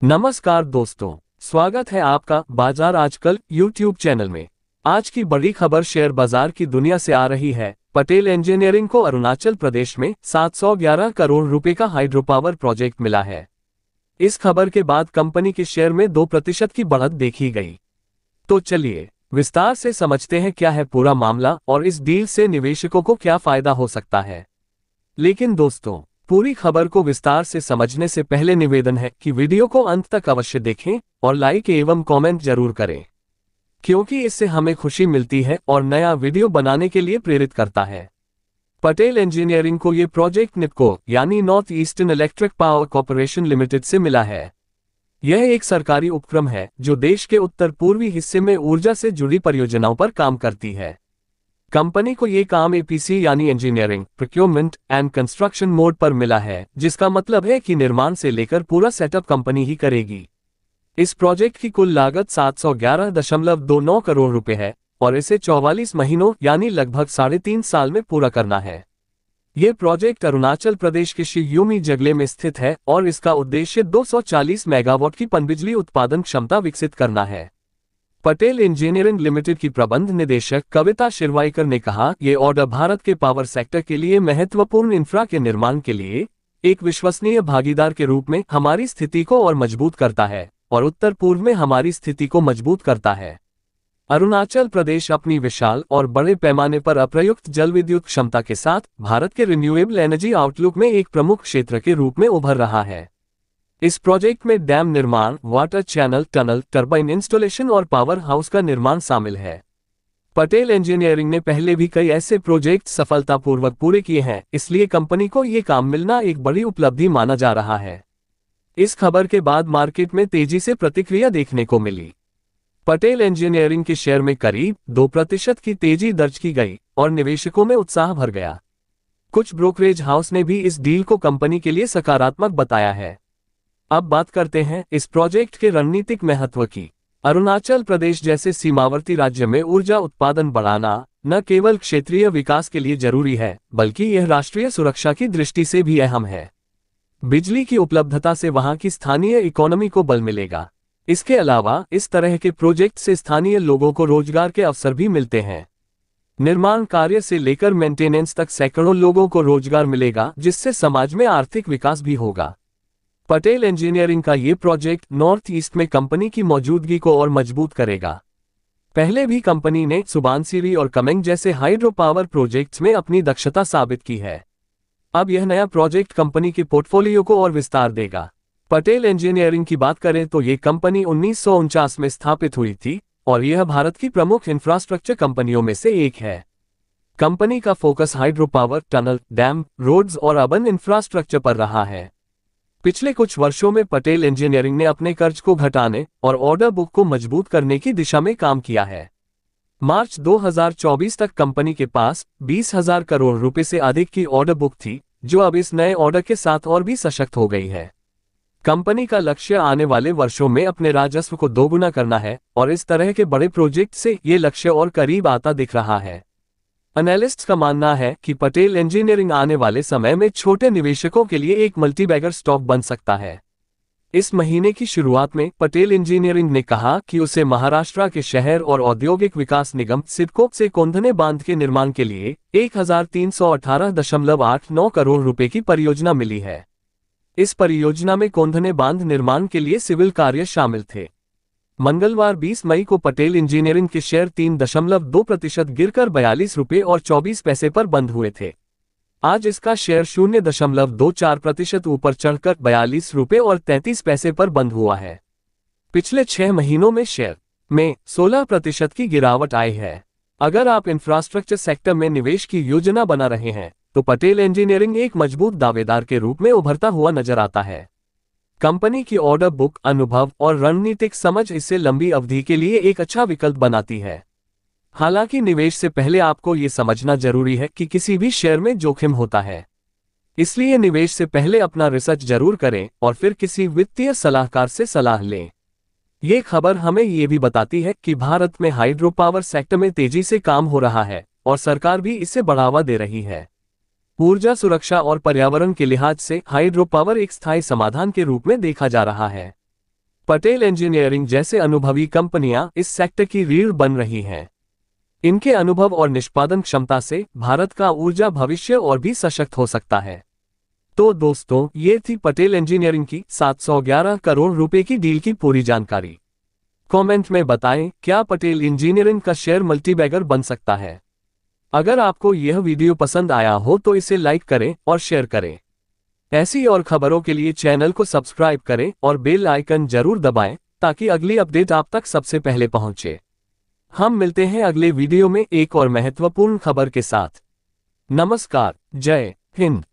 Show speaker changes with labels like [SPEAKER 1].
[SPEAKER 1] नमस्कार दोस्तों, स्वागत है आपका बाजार आजकल यूट्यूब चैनल में। आज की बड़ी खबर शेयर बाजार की दुनिया से आ रही है। पटेल इंजीनियरिंग को अरुणाचल प्रदेश में 711 करोड़ रुपए का हाइड्रो पावर प्रोजेक्ट मिला है। इस खबर के बाद कंपनी के शेयर में 2% की बढ़त देखी गई। तो चलिए विस्तार से समझते हैं क्या है पूरा मामला और इस डील से निवेशकों को क्या फायदा हो सकता है। लेकिन दोस्तों, पूरी खबर को विस्तार से समझने से पहले निवेदन है कि वीडियो को अंत तक अवश्य देखें और लाइक एवं कमेंट जरूर करें, क्योंकि इससे हमें खुशी मिलती है और नया वीडियो बनाने के लिए प्रेरित करता है। पटेल इंजीनियरिंग को ये प्रोजेक्ट निपको यानी north eastern electric power corporation limited से मिला है। यह एक सरकारी उपक्रम है जो देश के उत्तर पूर्वी हिस्से में ऊर्जा से जुड़ी परियोजनाओं पर काम करती है। कंपनी को ये काम एपीसी यानी engineering, procurement and construction mode पर मिला है, जिसका मतलब है कि निर्माण से लेकर पूरा सेटअप कंपनी ही करेगी। इस प्रोजेक्ट की कुल लागत 711.29 करोड़ रुपए है और इसे 44 महीनों यानी लगभग 3.5 साल में पूरा करना है। ये प्रोजेक्ट अरुणाचल प्रदेश के शियोमी जगले में स्थित है और इसका उद्देश्य 240 मेगावाट की पनबिजली उत्पादन क्षमता विकसित करना है। पटेल इंजीनियरिंग लिमिटेड की प्रबंध निदेशक कविता शिरवाईकर ने कहा, ये ऑर्डर भारत के पावर सेक्टर के लिए महत्वपूर्ण इंफ्रा के निर्माण के लिए एक विश्वसनीय भागीदार के रूप में हमारी स्थिति को और मजबूत करता है और उत्तर पूर्व में हमारी स्थिति को मजबूत करता है। अरुणाचल प्रदेश अपनी विशाल और बड़े पैमाने पर अप्रयुक्त जल विद्युत क्षमता के साथ भारत के रिन्यूएबल एनर्जी आउटलुक में एक प्रमुख क्षेत्र के रूप में उभर रहा है। इस प्रोजेक्ट में डैम निर्माण, water channel, tunnel, turbine installation और पावर हाउस का निर्माण शामिल है। पटेल इंजीनियरिंग ने पहले भी कई ऐसे प्रोजेक्ट सफलतापूर्वक पूरे किए हैं, इसलिए कंपनी को ये काम मिलना एक बड़ी उपलब्धि माना जा रहा है। इस खबर के बाद मार्केट में तेजी से प्रतिक्रिया देखने को मिली। पटेल इंजीनियरिंग के शेयर में करीब 2% की तेजी दर्ज की गई और निवेशकों में उत्साह भर गया। कुछ ब्रोकरेज हाउस ने भी इस डील को कंपनी के लिए सकारात्मक बताया है। अब बात करते हैं इस प्रोजेक्ट के रणनीतिक महत्व की। अरुणाचल प्रदेश जैसे सीमावर्ती राज्य में ऊर्जा उत्पादन बढ़ाना न केवल क्षेत्रीय विकास के लिए जरूरी है, बल्कि यह राष्ट्रीय सुरक्षा की दृष्टि से भी अहम है। बिजली की उपलब्धता से वहां की स्थानीय इकोनॉमी को बल मिलेगा। इसके अलावा इस तरह के प्रोजेक्ट से स्थानीय लोगों को रोजगार के अवसर भी मिलते हैं। निर्माण कार्य से लेकर मेंटेनेंस तक सैकड़ों लोगों को रोजगार मिलेगा, जिससे समाज में आर्थिक विकास भी होगा। पटेल इंजीनियरिंग का ये प्रोजेक्ट नॉर्थ ईस्ट में कंपनी की मौजूदगी को और मजबूत करेगा। पहले भी कंपनी ने सुबानसिरी और कमेंग जैसे हाइड्रो पावर प्रोजेक्ट्स में अपनी दक्षता साबित की है। अब यह नया प्रोजेक्ट कंपनी के पोर्टफोलियो को और विस्तार देगा। पटेल इंजीनियरिंग की बात करें तो ये कंपनी 1949 में स्थापित हुई थी और यह भारत की प्रमुख इंफ्रास्ट्रक्चर कंपनियों में से एक है। कंपनी का focus hydro power, tunnel, dam, roads और अर्बन इंफ्रास्ट्रक्चर पर रहा है। पिछले कुछ वर्षों में पटेल इंजीनियरिंग ने अपने कर्ज को घटाने और ऑर्डर बुक को मजबूत करने की दिशा में काम किया है। मार्च 2024 तक कंपनी के पास 20,000 करोड़ रुपए से अधिक की ऑर्डर बुक थी, जो अब इस नए ऑर्डर के साथ और भी सशक्त हो गई है। कंपनी का लक्ष्य आने वाले वर्षों में अपने राजस्व को दोगुना करना है और इस तरह के बड़े प्रोजेक्ट से ये लक्ष्य और करीब आता दिख रहा है। एनालिस्ट्स का मानना है कि पटेल इंजीनियरिंग आने वाले समय में छोटे निवेशकों के लिए एक मल्टीबैगर स्टॉक बन सकता है। इस महीने की शुरुआत में पटेल इंजीनियरिंग ने कहा कि उसे महाराष्ट्र के शहर और औद्योगिक विकास निगम सिडको से कोंधने बांध के निर्माण के लिए 1318.89 करोड़ रुपए की परियोजना मिली है। इस परियोजना में कोंधने बांध निर्माण के लिए सिविल कार्य शामिल थे। मंगलवार 20 मई को पटेल इंजीनियरिंग के शेयर 3.2% गिरकर 42 रुपये और 24 पैसे पर बंद हुए थे। आज इसका शेयर 0.24% ऊपर चढ़कर 42 रुपये और 33 पैसे पर बंद हुआ है। पिछले 6 महीनों में शेयर में 16% की गिरावट आई है। अगर आप इंफ्रास्ट्रक्चर सेक्टर में निवेश की योजना बना रहे हैं तो पटेल इंजीनियरिंग एक मजबूत दावेदार के रूप में उभरता हुआ नजर आता है। कंपनी की ऑर्डर बुक, अनुभव और रणनीतिक समझ इसे लंबी अवधि के लिए एक अच्छा विकल्प बनाती है। हालांकि निवेश से पहले आपको ये समझना जरूरी है कि किसी भी शेयर में जोखिम होता है, इसलिए निवेश से पहले अपना रिसर्च जरूर करें और फिर किसी वित्तीय सलाहकार से सलाह लें। ये खबर हमें ये भी बताती है कि भारत में हाइड्रो पावर सेक्टर में तेजी से काम हो रहा है और सरकार भी इसे बढ़ावा दे रही है। ऊर्जा सुरक्षा और पर्यावरण के लिहाज से हाइड्रो पावर एक स्थायी समाधान के रूप में देखा जा रहा है। पटेल इंजीनियरिंग जैसे अनुभवी कंपनियां इस सेक्टर की रीढ़ बन रही हैं। इनके अनुभव और निष्पादन क्षमता से भारत का ऊर्जा भविष्य और भी सशक्त हो सकता है। तो दोस्तों, ये थी पटेल इंजीनियरिंग की 711 करोड़ रुपए की डील की पूरी जानकारी। कमेंट में बताएं, क्या पटेल इंजीनियरिंग का शेयर मल्टीबैगर बन सकता है? अगर आपको यह वीडियो पसंद आया हो तो इसे लाइक करें और शेयर करें। ऐसी और खबरों के लिए चैनल को सब्सक्राइब करें और बेल आइकन जरूर दबाएं ताकि अगली अपडेट आप तक सबसे पहले पहुंचे। हम मिलते हैं अगले वीडियो में एक और महत्वपूर्ण खबर के साथ। नमस्कार, जय हिंद।